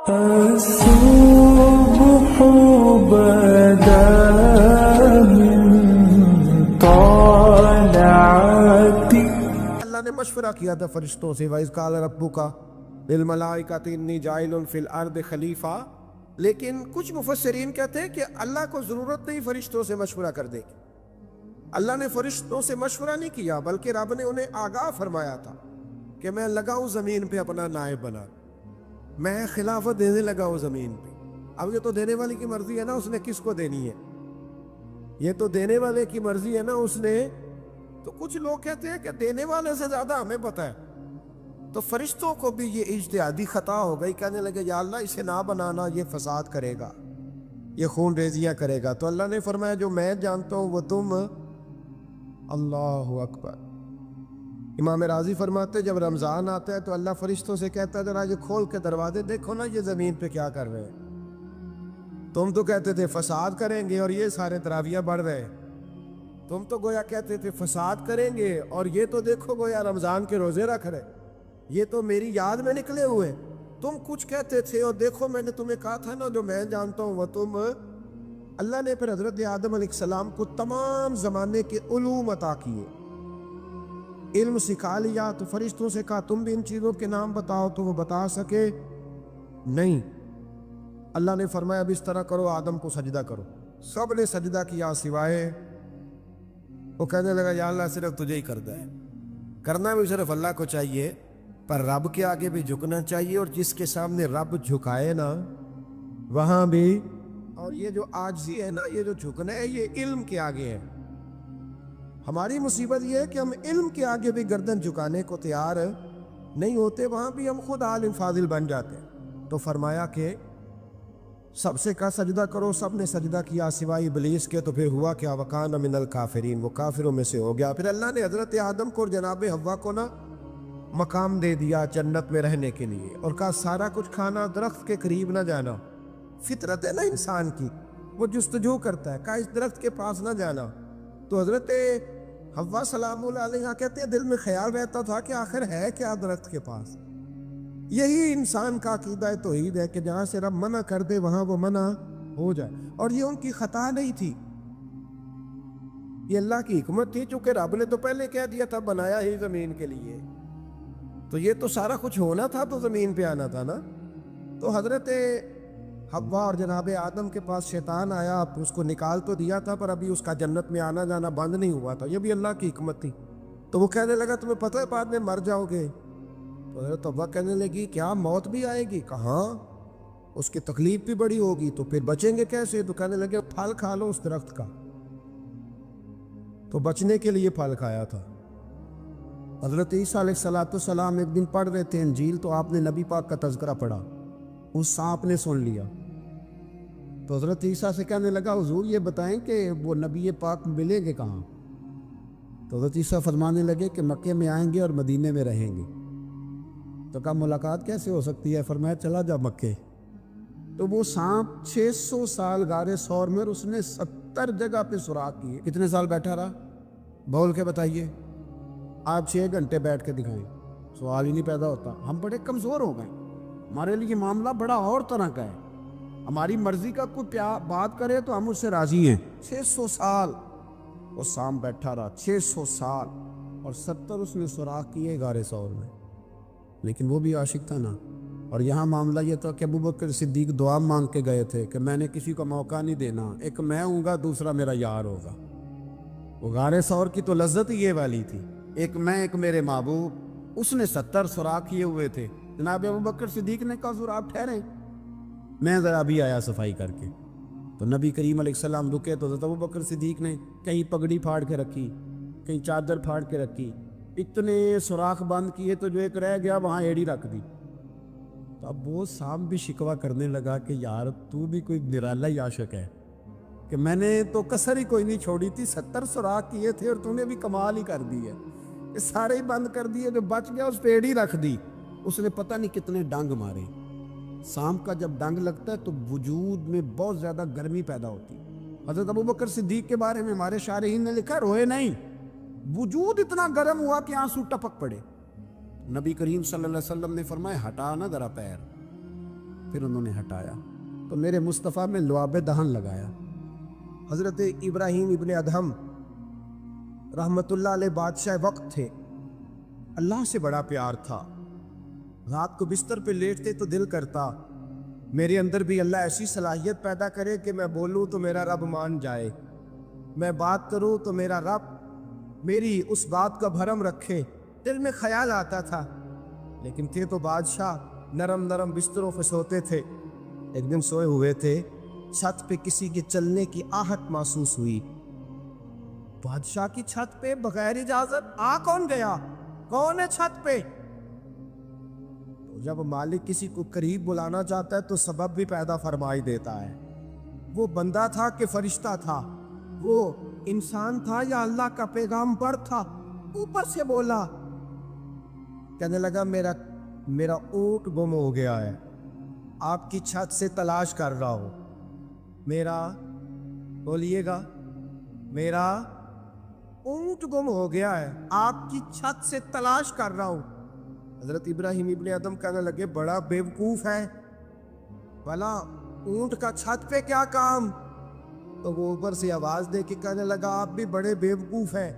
الصبح بدا من طلعتي. اللہ نے مشورہ کیا تھا فرشتوں سے وَإِذْ قَالَ رَبُّكَ لِلْمَلَائِكَةِ إِنِّي جَاعِلٌ فِي الْأَرْضِ خَلِيفَةً. لیکن کچھ مفسرین کہتے ہیں کہ اللہ کو ضرورت نہیں فرشتوں سے مشورہ کرنے کی. اللہ نے فرشتوں سے مشورہ نہیں کیا بلکہ رب نے انہیں آگاہ فرمایا تھا کہ میں لگا ہوں زمین پہ اپنا نائب بنا, میں خلافت دینے لگا ہوں زمین پہ. اب یہ تو دینے والے کی مرضی ہے نا اس نے کس کو دینی ہے, یہ تو دینے والے کی مرضی ہے نا اس نے. تو کچھ لوگ کہتے ہیں کہ دینے والے سے زیادہ ہمیں پتہ ہے. تو فرشتوں کو بھی یہ اجتہادی خطا ہو گئی, کہنے لگے یا اللہ اسے نہ بنانا, یہ فساد کرے گا, یہ خون ریزیاں کرے گا. تو اللہ نے فرمایا جو میں جانتا ہوں وہ تم. اللہ اکبر. امام راضی فرماتے جب رمضان آتا ہے تو اللہ فرشتوں سے کہتا ہے ذرا یہ کھول کے دروازے دیکھو نا یہ زمین پہ کیا کر رہے ہیں. تم تو کہتے تھے فساد کریں گے اور یہ سارے تراویح بڑھ رہے ہیں. تم تو گویا کہتے تھے فساد کریں گے اور یہ تو دیکھو گویا رمضان کے روزے رکھ رہے, یہ تو میری یاد میں نکلے ہوئے. تم کچھ کہتے تھے اور دیکھو میں نے تمہیں کہا تھا نا جو میں جانتا ہوں وہ تم. اللہ نے پھر حضرت آدم علیہ السلام کو تمام زمانے کے علوم عطا کیے, علم سکھا لیا. تو فرشتوں سے کہا تم بھی ان چیزوں کے نام بتاؤ, تو وہ بتا سکے نہیں. اللہ نے فرمایا اب اس طرح کرو آدم کو سجدہ کرو. سب نے سجدہ کیا سوائے وہ. کہنے لگا یا اللہ صرف تجھے ہی کرنا ہے, کرنا بھی صرف اللہ کو چاہیے, پر رب کے آگے بھی جھکنا چاہیے. اور جس کے سامنے رب جھکائے نا وہاں بھی. اور یہ جو عاجزی ہے نا, یہ جو جھکنا ہے, یہ علم کے آگے ہے. ہماری مصیبت یہ ہے کہ ہم علم کے آگے بھی گردن جھکانے کو تیار نہیں ہوتے, وہاں بھی ہم خود عالم فاضل بن جاتے ہیں. تو فرمایا کہ سب سے کہا سجدہ کرو, سب نے سجدہ کیا سوائے ابلیس کے. تو پھر ہوا کیا وکان من الکافرین, وہ کافروں میں سے ہو گیا. پھر اللہ نے حضرت آدم کو اور جناب حوا کو نا مقام دے دیا جنت میں رہنے کے لیے, اور کہا سارا کچھ کھانا, درخت کے قریب نہ جانا. فطرت ہے نا انسان کی, وہ جستجو کرتا ہے, کہا اس درخت کے پاس نہ جانا. تو حضرت حوا سلام اللہ علیہ کہتے ہیں دل میں خیال رہتا تھا کہ آخر ہے کیا درخت کے پاس. یہی انسان کا عقیدہ توحید ہے کہ جہاں سے رب منع کر دے وہاں وہ منع ہو جائے. اور یہ ان کی خطا نہیں تھی, یہ اللہ کی حکمت تھی, چونکہ رب نے تو پہلے کہہ دیا تھا بنایا ہی زمین کے لیے, تو یہ تو سارا کچھ ہونا تھا تو زمین پہ آنا تھا نا. تو حضرت حوا اور جناب آدم کے پاس شیطان آیا, اس کو نکال تو دیا تھا پر ابھی اس کا جنت میں آنا جانا بند نہیں ہوا تھا, یہ بھی اللہ کی حکمت تھی. تو وہ کہنے لگا تمہیں پتہ ہے بعد میں مر جاؤ گے. تو حضرت حوا کہنے لگی کیا موت بھی آئے گی؟ کہاں, اس کی تکلیف بھی بڑی ہوگی, تو پھر بچیں گے کیسے؟ تو کہنے لگے پھل کھا لو اس درخت کا. تو بچنے کے لیے پھل کھایا تھا. حضرت عیسیٰ علیہ السلام ایک دن پڑھ رہے تھے انجیل, تو آپ نے نبی پاک کا تذکرہ پڑھا, اس سانپ نے سن لیا. تو حضرت عیسیٰ سے کہنے لگا حضور یہ بتائیں کہ وہ نبی پاک ملیں گے کہاں؟ تو حضرت عیسیٰ فرمانے لگے کہ مکے میں آئیں گے اور مدینے میں رہیں گے. تو کہا ملاقات کیسے ہو سکتی ہے؟ فرمایا چلا جا مکے. تو وہ سانپ 600 سال غار ثور میں, اور اس نے 70 جگہ پہ سوراخ کیے. کتنے سال بیٹھا رہا بول کے بتائیے؟ آپ 6 گھنٹے بیٹھ کے دکھائیں, سوال ہی نہیں پیدا ہوتا. ہم بڑے کمزور ہو گئے, ہمارے لیے معاملہ بڑا اور طرح کا ہے. ہماری مرضی کا کوئی بات کرے تو ہم اس سے راضی ہیں. 600 سال وہ سانپ بیٹھا رہا, 600 سال, اور 70 اس نے سوراخ کیے غار ثور میں. لیکن وہ بھی عاشق تھا نا. اور یہاں معاملہ یہ تھا کہ ابوبکر صدیق دعا مانگ کے گئے تھے کہ میں نے کسی کو موقع نہیں دینا, ایک میں ہوں گا دوسرا میرا یار ہوگا. وہ غار ثور کی تو لذت ہی یہ والی تھی, ایک میں ایک میرے محبوب. اس نے 70 سوراخ کیے ہوئے تھے. جناب ابوبکر صدیق نے کہا حضور آپ ٹھہریں, میں ذرا بھی آیا صفائی کر کے. تو نبی کریم علیہ السلام رکے تو حضرت ابوبکر صدیق نے کہیں پگڑی پھاڑ کے رکھی, کہیں چادر پھاڑ کے رکھی, اتنے سوراخ بند کیے تو جو ایک رہ گیا وہاں ایڑی رکھ دی. تو اب وہ سانپ بھی شکوہ کرنے لگا کہ یار تو بھی کوئی نرالا ہی عاشق ہے کہ میں نے تو کسر ہی کوئی نہیں چھوڑی تھی, 70 سوراخ کیے تھے اور تو نے بھی کمال ہی کر دی ہے, یہ سارے ہی بند کر دیے, جو بچ گیا اس پہ ایڑی رکھ دی. اس نے پتہ نہیں کتنے ڈنگ مارے. سانپ کا جب ڈنگ لگتا ہے تو وجود میں بہت زیادہ گرمی پیدا ہوتی. حضرت ابوبکر صدیق کے بارے میں ہمارے شارحین نے لکھا روئے نہیں, وجود اتنا گرم ہوا کہ آنسو ٹپک پڑے. نبی کریم صلی اللہ علیہ وسلم نے فرمایا ہٹا نہ ذرا پیر, پھر انہوں نے ہٹایا تو میرے مصطفیٰ میں لعاب دہن لگایا۔ حضرت ابراہیم ابن ادہم رحمت اللہ علیہ بادشاہ وقت تھے، اللہ سے بڑا پیار تھا۔ رات کو بستر پہ لیٹتے تو دل کرتا میرے اندر بھی اللہ ایسی صلاحیت پیدا کرے کہ میں بولوں تو میرا رب مان جائے، میں بات کروں تو میرا رب میری اس بات کا بھرم رکھے۔ دل میں خیال آتا تھا، لیکن تھے تو بادشاہ نرم نرم بستروں پہ سوتے تھے۔ ایک دن سوئے ہوئے تھے، چھت پہ کسی کے چلنے کی آہٹ محسوس ہوئی۔ بادشاہ کی چھت پہ بغیر اجازت کون گیا؟ کون ہے چھت پہ؟ تو جب مالک کسی کو قریب بلانا چاہتا ہے تو سبب بھی پیدا فرمائی دیتا ہے۔ وہ بندہ تھا کہ فرشتہ تھا، وہ انسان تھا یا اللہ کا پیغامبر تھا؟ اوپر سے بولا، کہنے لگا میرا اونٹ گم ہو گیا ہے، آپ کی چھت سے تلاش کر رہا ہوں۔ میرا بولیے گا، میرا اونٹ گم ہو گیا ہے، آپ کی چھت سے تلاش کر رہا ہوں۔ حضرت ابراہیم ابن ادم کہنے لگے بڑا بیوقوف ہے، بھلا اونٹ کا چھت پہ کیا کام؟ تو وہ اوپر سے آواز دے کے کہنے لگا آپ بھی بڑے بیوقوف ہیں،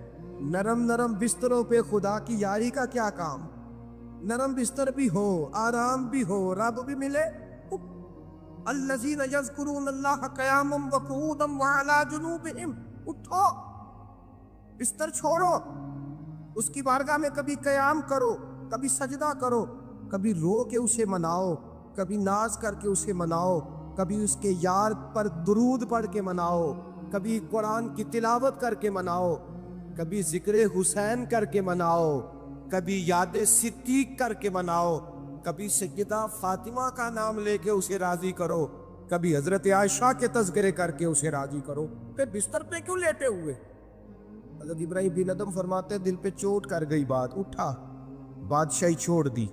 نرم نرم بستروں پہ خدا کی یاری کا کیا کام؟ نرم بستر بھی ہو، آرام بھی ہو، رب بھی ملے۔ الذین یذکرون اللہ قیاما وقعودا وعلی جنوبہم، اٹھو، بستر چھوڑو، اس کی بارگاہ میں کبھی قیام کرو، کبھی سجدہ کرو، کبھی رو کے اسے مناؤ، کبھی ناز کر کے اسے مناؤ، کبھی اس کے یار پر درود پڑھ کے مناؤ، کبھی قرآن کی تلاوت کر کے مناؤ، کبھی ذکر حسین کر کے مناؤ، کبھی یاد صدیق کر کے مناؤ، کبھی سیدہ فاطمہ کا نام لے کے اسے راضی کرو، کبھی حضرت عائشہ کے تذکرے کر کے اسے راضی کرو، پھر بستر پہ کیوں لیٹے ہوئے؟ حضرت ابراہیم بن ادم فرماتے دل پہ چوٹ کر گئی بات، اٹھا، بادشاہی چھوڑ دی،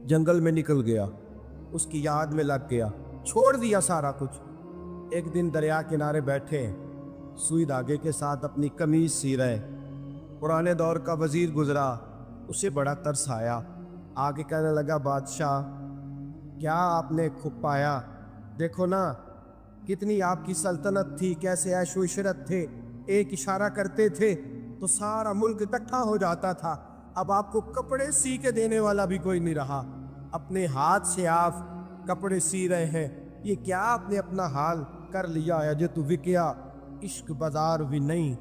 جنگل میں نکل گیا، اس کی یاد میں لگ گیا، چھوڑ دیا سارا کچھ۔ ایک دن دریا کنارے بیٹھے، سوئی دھاگے کے ساتھ اپنی قمیض سی رہے، پرانے دور کا وزیر گزرا، اسے بڑا ترس آیا، آگے کہنے لگا بادشاہ کیا آپ نے کھپ پایا؟ دیکھو نا کتنی آپ کی سلطنت تھی، کیسے عیش و عشرت تھے، ایک اشارہ کرتے تھے تو سارا ملک اکٹھا ہو جاتا تھا، اب آپ کو کپڑے سی کے دینے والا بھی کوئی نہیں رہا، اپنے ہاتھ سے آپ کپڑے سی رہے ہیں، یہ کیا آپ نے اپنا حال کر لیا ہے؟ جے تو وکیا عشق بازار بھی نہیں،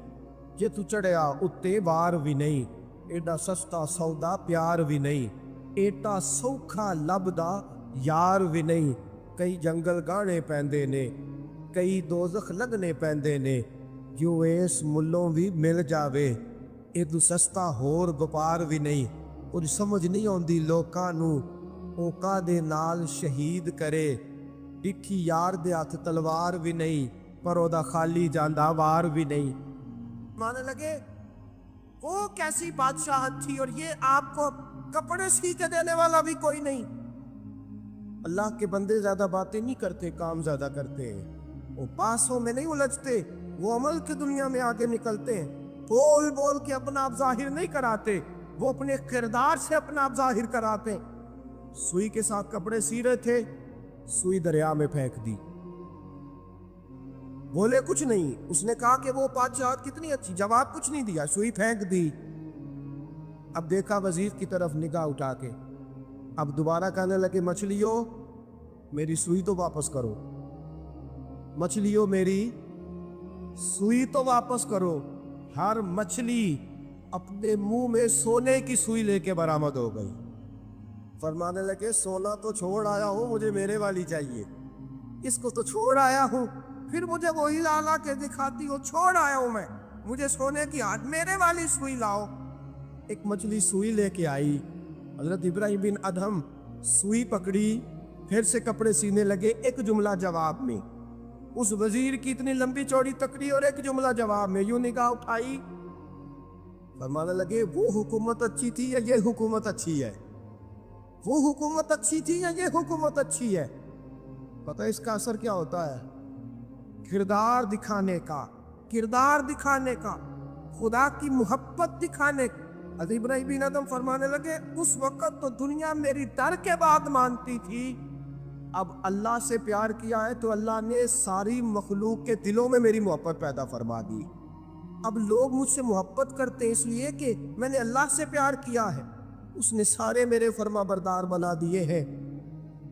جے تو چڑھیا اتے بار بھی نہیں، ایڈا سستا سودا پیار بھی نہیں، ایٹا سوکھا لبدا یار بھی نہیں، کئی جنگل گانے پیندے نے، کئی دوزخ لگنے پیندے نے، جو اس ملوں بھی مل جاوے، ایدو سستا ہور گپار بھی نہیں، کچھ سمجھ نہیں آندی لوکاں نوں، اوکا دے نال شہید کرے، ڈٹھی یار دے ہاتھ تلوار بھی نہیں، پر او دا خالی جاندہ وار بھی نہیں۔ مانے لگے وہ کیسی بادشاہت تھی اور یہ آپ کو کپڑے سی کے دینے والا بھی کوئی نہیں۔ اللہ کے بندے زیادہ باتیں نہیں کرتے، کام زیادہ کرتے ہیں، وہ پاسوں میں نہیں الجھتے، وہ عمل کی دنیا میں آگے نکلتے ہیں، بول بول کے اپنا آپ ظاہر نہیں کراتے، وہ اپنے کردار سے اپنا آپ ظاہر کراتے ہیں۔ سوئی کے ساتھ کپڑے سی رہے تھے، سوئی دریا میں پھینک دی، بولے کچھ نہیں، اس نے کہا کہ وہ بادشاہت کتنی اچھی، جواب کچھ نہیں دیا، سوئی پھینک دی۔ اب دیکھا وزیر کی طرف نگاہ اٹھا کے، اب دوبارہ کہنے لگے مچھلیوں میری سوئی تو واپس کرو، مچھلیوں میری سوئی تو واپس کرو۔ ہر مچھلی اپنے منہ میں سونے کی سوئی لے کے برآمد ہو گئی، فرمانے لگے سونا تو چھوڑ آیا ہوں، مجھے میرے والی چاہیے، اس کو تو چھوڑ آیا ہوں، پھر مجھے وہی لا لا کے دکھاتی ہو، چھوڑ آیا ہوں میں، مجھے سونے کی ہاتھ میرے والی سوئی لاؤ۔ ایک مچھلی سوئی لے کے آئی، حضرت ابراہیم بن ادہم سوئی پکڑی، پھر سے کپڑے سینے لگے، ایک جملہ جواب میں، اس وزیر کی اتنی لمبی چوڑی تقریر اور ایک جملہ جواب میں، یوں نگاہ اٹھائی، فرمانے لگے وہ حکومت اچھی تھی یا یہ حکومت اچھی ہے؟ وہ حکومت اچھی تھی یا یہ حکومت اچھی ہے؟ پتہ اس کا اثر کیا ہوتا ہے؟ کردار دکھانے کا، کردار دکھانے کا، خدا کی محبت دکھانے کا۔ حضرت ابراہیم بن ادم فرمانے لگے اس وقت تو دنیا میری ڈر کے بعد مانتی تھی، اب اللہ سے پیار کیا ہے تو اللہ نے ساری مخلوق کے دلوں میں میری محبت پیدا فرما دی. اب لوگ مجھ سے محبت کرتے ہیں اس لیے کہ میں نے اللہ سے پیار کیا ہے, اس نے سارے میرے فرما بردار بنا دیے ہیں.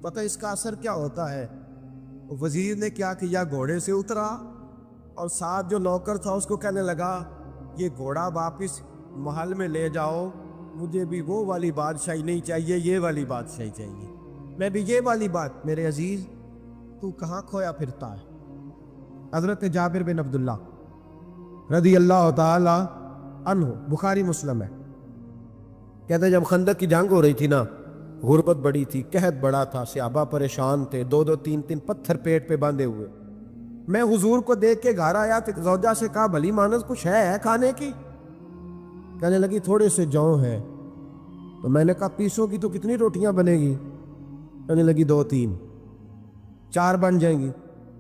پتہ اس کا اثر کیا ہوتا ہے؟ وزیر نے کیا کیا, گھوڑے سے اترا اور ساتھ جو نوکر تھا اس کو کہنے لگا یہ گھوڑا واپس محل میں لے جاؤ, مجھے بھی وہ والی بادشاہی نہیں چاہیے, یہ والی بادشاہی چاہیے, میں بھی یہ والی بات. میرے عزیز تو کہاں کھویا پھرتا ہے؟ حضرت جابر بن عبداللہ رضی اللہ تعالی عنہ, بخاری مسلم ہے, کہتے ہیں جب خندق کی جنگ ہو رہی تھی نا, غربت بڑی تھی, قحط بڑا تھا, صحابہ پریشان تھے, 2-2 3-3 پتھر پیٹ پہ باندھے ہوئے. میں حضور کو دیکھ کے گھر آیا تو زوجہ سے کہا بھلی مانس کچھ ہے کھانے کی؟ کہنے لگی تھوڑے سے جو ہیں. تو میں نے کہا پیسوں کی تو کتنی روٹیاں بنے گی؟ کہنے لگی 2-3. 4 بن جائیں گی.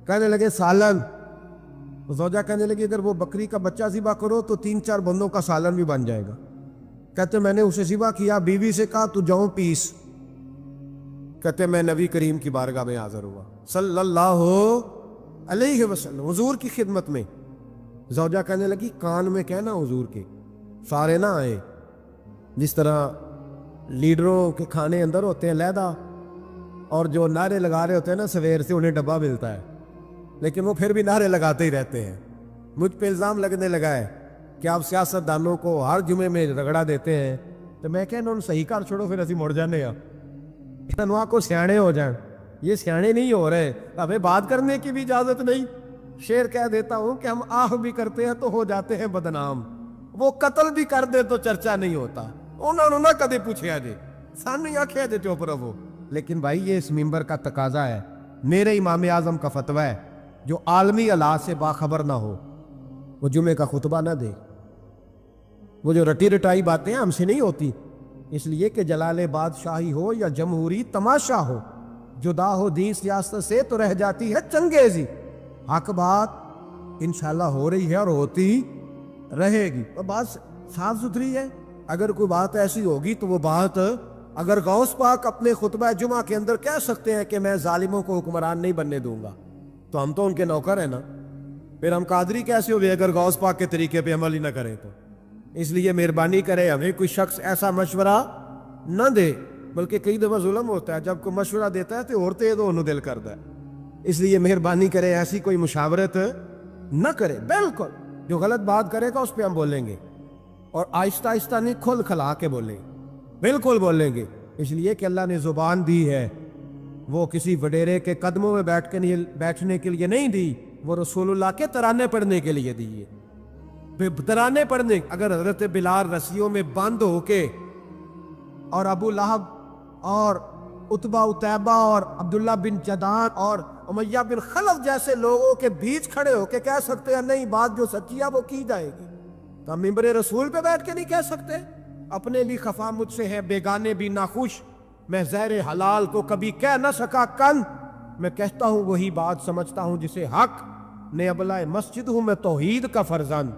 کہنے لگے سالن. زوجہ کہنے لگی اگر وہ بکری کا بچہ ذبح کرو تو 3-4 بندوں کا سالن بھی بن جائے گا. کہتے میں نے اسے ذبح کیا, بیوی سے کہا تو جاؤں پیس. کہتے میں نبی کریم کی بارگاہ میں حاضر ہوا صلی اللہ علیہ وسلم, حضور کی خدمت میں. زوجہ کہنے لگی کان میں کہنا حضور کے, سارے نہ آئے. جس طرح لیڈروں کے کھانے اندر ہوتے ہیں علیحدہ, اور جو نعرے لگا رہے ہوتے ہیں نا سویر سے, انہیں ڈبہ ملتا ہے, لیکن وہ پھر بھی نعرے لگاتے ہی رہتے ہیں. مجھ پہ الزام لگنے لگا ہے کہ آپ سیاست دانوں کو ہر جمعے میں رگڑا دیتے ہیں. تو میں کہنا انہوں صحیح کر چھوڑو, پھر اسی مڑ جانے ہیں, تنوا کو سیانے ہو جائیں. یہ سیانے نہیں ہو رہے, ہمیں بات کرنے کی بھی اجازت نہیں. شعر کہہ دیتا ہوں کہ ہم آہ بھی کرتے ہیں تو ہو جاتے ہیں بدنام, وہ قتل بھی کر دے تو چرچا نہیں ہوتا. انہوں نے نہ کدے پوچھا جی, سانو آخیا جی چپ رہو. لیکن بھائی یہ اس ممبر کا تقاضا ہے, میرے امام اعظم کا فتویٰ ہے, جو عالمی حالات سے باخبر نہ ہو وہ جمعے کا خطبہ نہ دے. وہ جو رٹی رٹائی باتیں ہم سے نہیں ہوتی, اس لیے کہ جلال بادشاہی ہو یا جمہوری تماشا ہو, جدا ہو دین سیاست سے تو رہ جاتی ہے چنگیزی. حق بات انشاءاللہ ہو رہی ہے اور ہوتی رہے گی. اور بات صاف ستھری ہے. اگر کوئی بات ایسی ہوگی تو وہ بات, اگر غوث پاک اپنے خطبہ جمعہ کے اندر کہہ سکتے ہیں کہ میں ظالموں کو حکمران نہیں بننے دوں گا, تو ہم تو ان کے نوکر ہیں نا. پھر ہم قادری کیسے ہوئے اگر غوث پاک کے طریقے پہ عمل ہی نہ کریں تو؟ اس لیے مہربانی کرے, ہمیں کوئی شخص ایسا مشورہ نہ دے. بلکہ کئی دفعہ ظلم ہوتا ہے, جب کوئی مشورہ دیتا ہے تو عورتیں تو انہوں دل کرتا ہے. اس لیے مہربانی کرے ایسی کوئی مشاورت نہ کرے. بالکل جو غلط بات کرے گا اس پہ ہم بولیں گے, اور آہستہ آہستہ نہیں, کھل کھلا کے بولیں, بالکل بولیں گے. اس لیے کہ اللہ نے زبان دی ہے, وہ کسی وڈیرے کے قدموں میں بیٹھنے کے لیے نہیں دی, وہ رسول اللہ کے ترانے پڑھنے کے لیے دی ہے. ترانے پڑھنے, اگر حضرت بلال رسیوں میں بند ہو کے اور ابو لہب اور عتبہ اتیبہ اور عبداللہ بن جدان اور امیہ بن خلف جیسے لوگوں کے بیچ کھڑے ہو کے کہہ سکتے ہیں نہیں بات جو سچی ہے وہ کی جائے گی, تو ہم ممبر رسول پہ بیٹھ کے نہیں کہہ سکتے؟ اپنے بھی خفا مجھ سے ہے, بیگانے بھی ناخوش, میں زہر حلال کو کبھی کہہ نہ سکا کن, میں کہتا ہوں وہی بات سمجھتا ہوں جسے حق نے ابلائے مسجد ہوں میں توحید کا فرزند.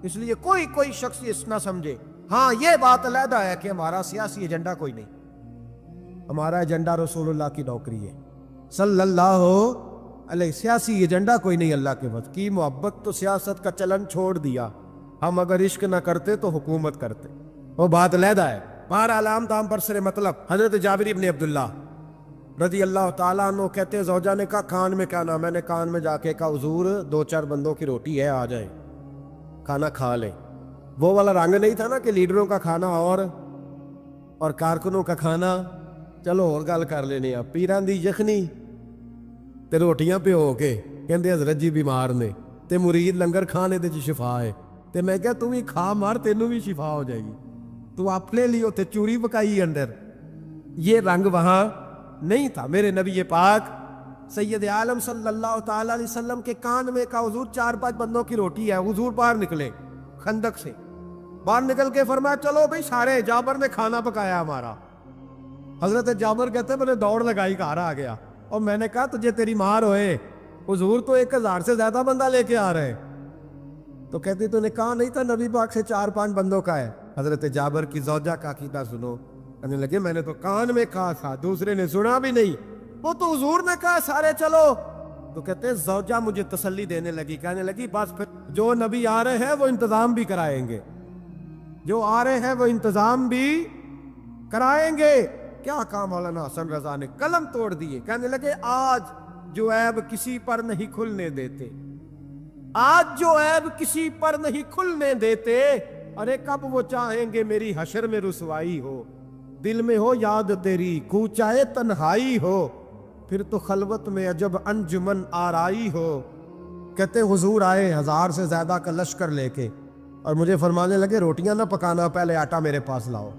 اس لیے کوئی شخص اس نہ سمجھے. ہاں یہ بات علیحدہ ہے کہ ہمارا سیاسی ایجنڈا کوئی نہیں, ہمارا ایجنڈا رسول اللہ کی نوکری ہے صلی اللہ علیہ. سیاسی ایجنڈا کوئی نہیں. اللہ کے وقت کی محبت تو سیاست کا چلن چھوڑ دیا. ہم اگر عشق نہ کرتے تو حکومت کرتے, وہ بات علیحدہ ہے. بہرحال عام دام پر سر مطلب, حضرت جابر بن عبداللہ رضی اللہ تعالیٰ عنہ کہتے زوجہ نے کہا کان میں کہنا. میں نے کان میں جا کے کہا حضور 2-4 بندوں کی روٹی ہے, آ جائیں کھانا کھا لیں. وہ والا رنگ نہیں تھا نا کہ لیڈروں کا کھانا اور کارکنوں کا کھانا چلو اور گل کر لینے. پیران دی یخنی تے روٹیاں پہ ہو کے کہندے حضرت جی بیمار نے تے مرید لنگر کھانے دے شفا ہے. تے میں کہا تم ہی کھا مار, تینوں بھی شفا ہو جائے گی. تو اپنے لیے تے چوری پکائی اندر. یہ رنگ وہاں نہیں تھا. میرے نبی پاک سید عالم صلی اللہ تعالی علیہ وسلم کے کان میں کہا حضور 4-5 بندوں کی روٹی ہے. حضور باہر نکلے خندق سے, باہر نکل کے فرمایا چلو بھائی سارے, جابر نے کھانا پکایا ہمارا. حضرت جابر کہتے میں نے دوڑ لگائی, گھر آ گیا اور میں نے کہا تجھے تیری مار ہوئے, حضور تو 1000 سے زیادہ بندہ لے کے آ رہے. تو کہتی تو نے کہا نہیں تھا نبی پاک سے 4-5 بندوں کا ہے. حضرت جابر کی زوجہ کا عقیدہ سنو, کہنے لگے میں نے تو کان میں کہا تھا, دوسرے نے سنا بھی نہیں. وہ تو حضور نے کہا سارے چلو. تو کہتے ہیں زوجہ مجھے تسلی دینے لگی, کہنے لگی بس پھر جو نبی آ رہے ہیں وہ انتظام بھی کرائیں گے, جو آ رہے ہیں وہ انتظام بھی کرائیں گے. کیا کہا مولانا حسن رضا نے, قلم توڑ دیے. کہنے لگے آج جو عیب کسی پر نہیں کھلنے دیتے, آج جو عیب کسی پر نہیں کھلنے دیتے, ارے کب وہ چاہیں گے میری حشر میں رسوائی ہو. دل میں ہو یاد تیری کوچائے تنہائی ہو, پھر تو خلوت میں عجب انجمن آرائی ہو. کہتے حضور آئے 1000 سے زیادہ کا لشکر لے کے, اور مجھے فرمانے لگے روٹیاں نہ پکانا, پہلے آٹا میرے پاس لاؤ,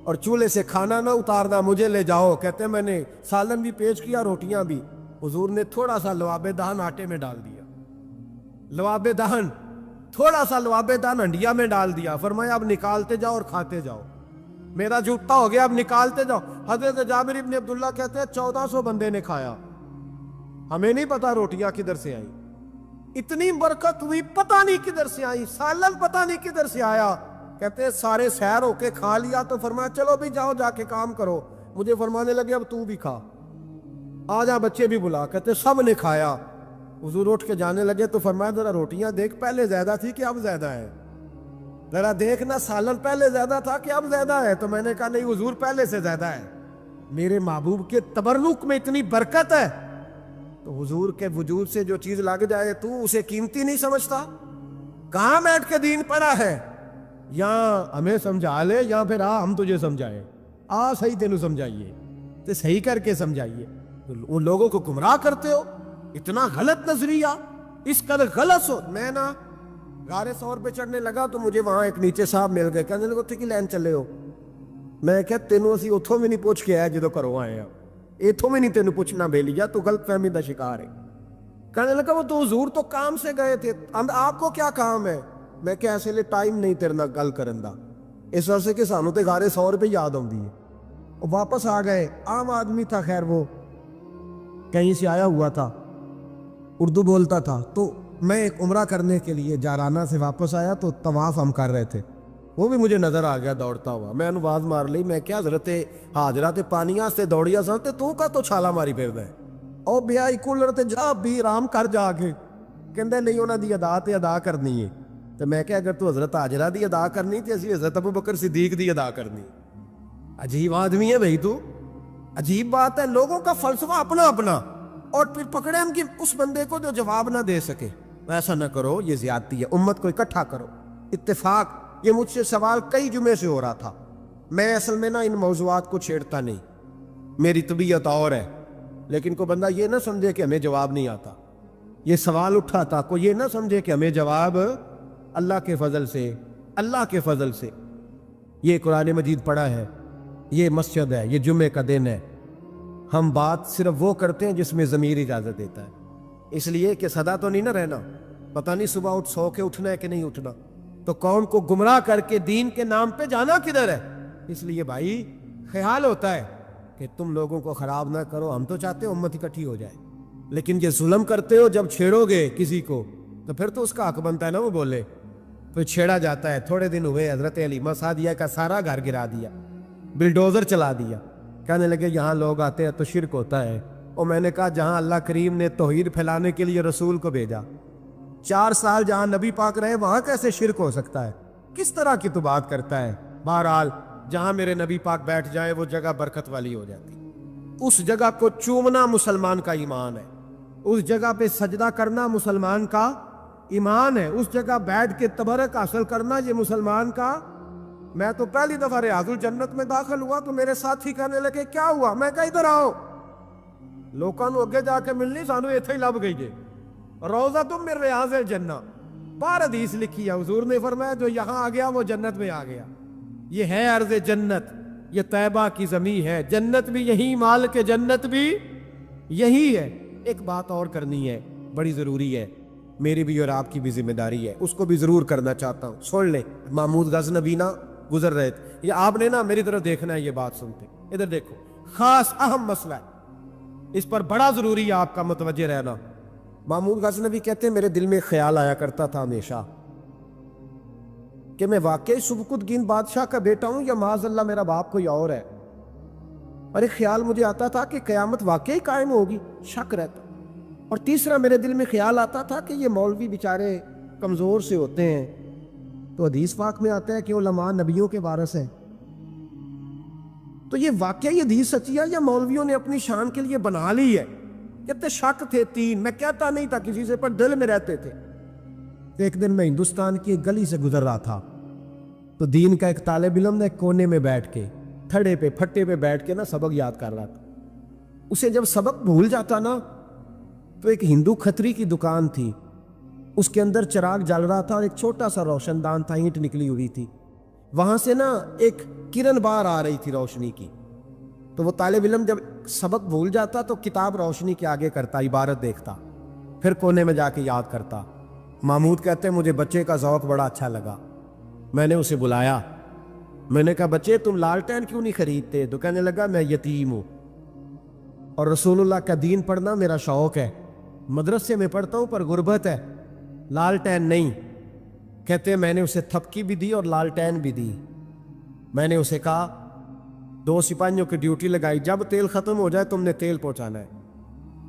اور چولہے سے کھانا نہ اتارنا, مجھے لے جاؤ. کہتے میں نے سالن بھی پیش کیا, روٹیاں بھی. حضور نے تھوڑا سا لواب دہن آٹے میں ڈال دیا, لواب دہن, تھوڑا سا لواب دہن ہنڈیا میں ڈال دیا. فرمایا اب نکالتے جاؤ اور کھاتے جاؤ, میرا جھوٹا ہو گیا, اب نکالتے جاؤ. حضرت جابر ابن عبداللہ کہتے ہیں 1400 بندے نے کھایا, ہمیں نہیں پتا روٹیاں کدھر سے آئی, اتنی برکت ہوئی پتہ نہیں کدھر سے آئی, سالن پتہ نہیں کدھر سے آیا. کہتے ہیں سارے سیر ہو کے کھا لیا, تو فرمایا چلو بھی جاؤ جا کے کام کرو. مجھے فرمانے لگے اب تو بھی کھا, آ جا بچے بھی بلا. کہتے سب نے کھایا. حضور اٹھ کے جانے لگے تو فرمایا ذرا روٹیاں دیکھ, پہلے زیادہ تھی کہ اب زیادہ ہے, ذرا دیکھنا سالن پہلے زیادہ تھا کہ اب زیادہ ہے. تو میں نے کہا نہیں حضور پہلے سے زیادہ ہے, میرے محبوب کے تبرک میں اتنی برکت ہے. تو حضور کے وجود سے جو چیز لگ جائے تو اسے قیمتی نہیں سمجھتا. کہاں بیٹھ کے دین پڑھا ہے, یا ہمیں سمجھا لے یا پھر ہم تجھے سمجھائیں. صحیح تینوں سمجھائیے تو صحیح کر کے سمجھائیے. ان لوگوں کو گمراہ کرتے ہو, اتنا غلط نظریہ, اس قدر غلط ہو. میں نا غار ثور پہ چڑھنے لگا تو مجھے وہاں ایک نیچے صاحب مل گئے, کہنے لگے اتھے کی لین چلے ہو. میں کہ تینوں اسی اتھوں میں نہیں پوچھ کے آیا جدو کرو آئے ہیں, اتھوں میں نہیں تینوں پوچھنا بے لیا, تو غلط فہمی دا شکار ہے. کہنے لگا وہ تو حضور تو کام سے گئے تھے, آپ کو کیا کام ہے. میں کہ ایسے لئے ٹائم نہیں تیرنا گل کرن دا, اس وجہ سے کہ سانوں تے غار ثور پہ یاد ہوں دی ہے. وہ واپس آ گئے, عام آدمی تھا, خیر وہ کہیں سے آیا ہوا تھا, اردو بولتا تھا. تو میں ایک عمرہ کرنے کے لیے جارانہ سے واپس آیا تو طواف ہم کر رہے تھے, وہ بھی مجھے نظر آ گیا دوڑتا ہوا. میں انہوں آواز مار لی, میں کیا حضرت حاضرہ تے پانیاں سے دوڑیا سن تے تو کا تو چھالا ماری پھر دے, او بیائی کولر تے جا بھی آرام کر جا کے. کہندے نہیں انہاں دی ادا تے ادا کرنی ہے. تو میں کہ اگر تو حضرت حاجرہ دی ادا کرنی تے اسی حضرت ابوبکر صدیق دی ادا کرنی. عجیب آدمی ہے بھائی تو, عجیب بات ہے. لوگوں کا فلسفہ اپنا اپنا, اور پھر پکڑے ہم کہ اس بندے کو جو جواب نہ دے سکے. ایسا نہ کرو, یہ زیادتی ہے. امت کو اکٹھا کرو, اتفاق. یہ مجھ سے سوال کئی جمعے سے ہو رہا تھا. میں اصل میں نا ان موضوعات کو چھیڑتا نہیں, میری طبیعت اور ہے. لیکن کوئی بندہ یہ نہ سمجھے کہ ہمیں جواب نہیں آتا. یہ سوال اٹھا تھا, کوئی یہ نہ سمجھے کہ ہمیں جواب اللہ کے فضل سے, اللہ کے فضل سے. یہ قرآن مجید پڑھا ہے, یہ مسجد ہے, یہ جمعے کا دن ہے. ہم بات صرف وہ کرتے ہیں جس میں ضمیر اجازت دیتا ہے, اس لیے کہ سدا تو نہیں نہ رہنا. پتہ نہیں صبح اٹھ سو کے اٹھنا ہے کہ نہیں اٹھنا, تو قوم کو گمراہ کر کے دین کے نام پہ جانا کدھر ہے. اس لیے بھائی خیال ہوتا ہے کہ تم لوگوں کو خراب نہ کرو. ہم تو چاہتے ہیں امت اکٹھی ہو جائے, لیکن یہ ظلم کرتے ہو. جب چھیڑو گے کسی کو تو پھر تو اس کا حق بنتا ہے نا وہ بولے. پھر چھیڑا جاتا ہے. تھوڑے دن ہوئے حضرت حلیمہ سعدیہ کا سارا گھر گرا دیا, بلڈوزر چلا دیا. کہنے لگے یہاں لوگ آتے ہیں تو شرک ہوتا ہے. اور میں نے کہا جہاں اللہ کریم نے توحید پھیلانے کے لیے رسول کو بھیجا, 4 سال جہاں نبی پاک رہے, وہاں کیسے شرک ہو سکتا ہے. کس طرح کی تو بات کرتا ہے. بہرحال جہاں میرے نبی پاک بیٹھ جائے وہ جگہ برکت والی ہو جاتی. اس جگہ کو چومنا مسلمان کا ایمان ہے, اس جگہ پہ سجدہ کرنا مسلمان کا ایمان ہے, اس جگہ بیٹھ کے تبرک حاصل کرنا یہ مسلمان کا. میں تو پہلی دفعہ ریاض الجنت میں داخل ہوا تو میرے ساتھی کہنے لگے کیا ہوا. میں کہا ادھر آؤ, لوکاں نو اگے جا کے ملنی, سانو ایتھے ہی لب گئی جے. روضہ تم من ریاض الجنہ, بار حدیث لکھی ہے. حضور نے فرمایا جو یہاں آ گیا وہ جنت میں آ گیا. یہ ہے عرض جنت, یہ طیبہ کی زمین ہے. جنت بھی یہی, مال کے جنت بھی یہی ہے. ایک بات اور کرنی ہے, بڑی ضروری ہے, میری بھی اور آپ کی بھی ذمہ داری ہے, اس کو بھی ضرور کرنا چاہتا ہوں. سن لیں, محمود غزنوی نا گزر رہے تھے, یہ آپ نے نا میری طرف دیکھنا ہے, یہ بات سنتے ادھر دیکھو, خاص اہم مسئلہ ہے, اس پر بڑا ضروری ہے آپ کا متوجہ رہنا. محمود غزنوی کہتے ہیں میرے دل میں خیال آیا کرتا تھا ہمیشہ کہ میں واقعی سبکتگین بادشاہ کا بیٹا ہوں یا معاذ اللہ میرا باپ کوئی اور ہے. اور ایک خیال مجھے آتا تھا کہ قیامت واقعی قائم ہوگی، شک رہتا. اور تیسرا میرے دل میں خیال آتا تھا کہ یہ مولوی بیچارے کمزور سے ہوتے ہیں، تو حدیث پاک میں آتا ہے کہ علماء نبیوں کے وارث ہیں. تو یہ واقعی حدیث سچی ہے یا مولویوں نے اپنی شان کے لیے بنا لی ہے؟ کہتے شک تھے تین، میں کہتا نہیں تھا کسی سے، پر دل میں رہتے تھے. ایک دن میں ہندوستان کی ایک گلی سے گزر رہا تھا، تو دین کا ایک طالب علم نے کونے میں بیٹھ کے تھڑے پہ پھٹے پہ بیٹھ کے نا سبق یاد کر رہا تھا. اسے جب سبق بھول جاتا نا تو ایک ہندو کھتری کی دکان تھی، اس کے اندر چراغ جل رہا تھا اور ایک چھوٹا سا روشن دان تھا، اینٹ نکلی ہوئی تھی، وہاں سے نا ایک کرن بار آ رہی تھی روشنی کی. تو وہ طالب علم جب سبق بھول جاتا تو کتاب روشنی کے آگے کرتا، عبارت دیکھتا، پھر کونے میں جا کے یاد کرتا. محمود کہتے مجھے بچے کا ذوق بڑا اچھا لگا. میں نے اسے بلایا، میں نے کہا بچے تم لالٹین کیوں نہیں خریدتے؟ تو کہنے لگا میں یتیم ہوں اور رسول اللہ کا دین پڑھنا میرا شوق ہے، مدرسے میں پڑھتا ہوں پر غربت ہے، لالٹین نہیں. کہتے میں نے اسے تھپکی بھی دی اور لالٹین بھی دی. میں نے اسے کہا 2 سپاہیوں کی ڈیوٹی لگائی، جب تیل ختم ہو جائے تم نے تیل پہنچانا ہے.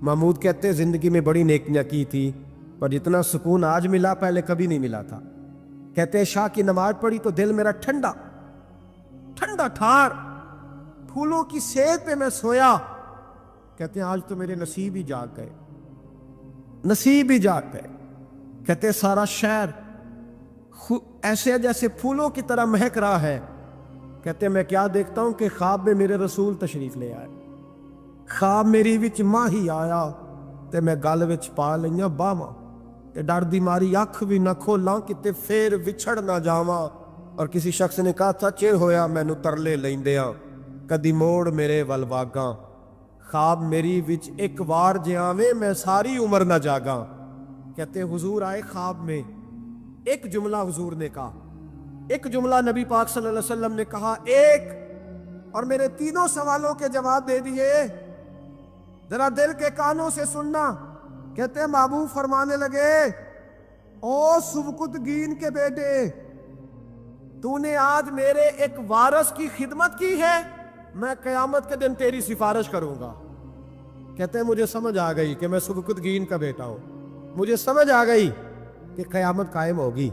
محمود کہتے زندگی میں بڑی نیکیاں کی تھی پر جتنا سکون آج ملا پہلے کبھی نہیں ملا تھا. کہتے شاہ کی نماز پڑھی تو دل میرا ٹھنڈا ٹھنڈا ٹھار، پھولوں کی سیت پہ میں سویا. کہتے ہیں آج تو میرے نصیب ہی جاگ گئے، نصیب ہی جاگ گئے. کہتے سارا شہر ایسے جیسے پھولوں کی طرح مہک رہا ہے. کہتے میں کیا دیکھتا ہوں کہ خواب میں میرے رسول تشریف لے آئے. خواب میری وچ ماہی آیا تے میں گل وچ پا لئیاں باواں تے ڈر دی ماری اکھ بھی نہ کھولاں کتے پھر وچھڑ نہ جاواں. اور کسی شخص نے کہا تھا چر ہویا مینوں ترلے لیندیاں کدی موڑ میرے ول واگاں. خواب میری وچ ایک وار جے آویں میں ساری عمر نہ جاگاں. کہتے حضور آئے خواب میں، ایک جملہ حضور نے کہا، ایک جملہ نبی پاک صلی اللہ علیہ وسلم نے کہا ایک، اور میرے تینوں سوالوں کے جواب دے دیے. ذرا دل کے کانوں سے سننا. کہتے محبوب فرمانے لگے او سبکتگین کے بیٹے، تو نے آج میرے ایک وارث کی خدمت کی ہے، میں قیامت کے دن تیری سفارش کروں گا. کہتے ہیں مجھے سمجھ آ گئی کہ میں سبکتگین کا بیٹا ہوں، مجھے سمجھ آ گئی کہ قیامت قائم ہوگی.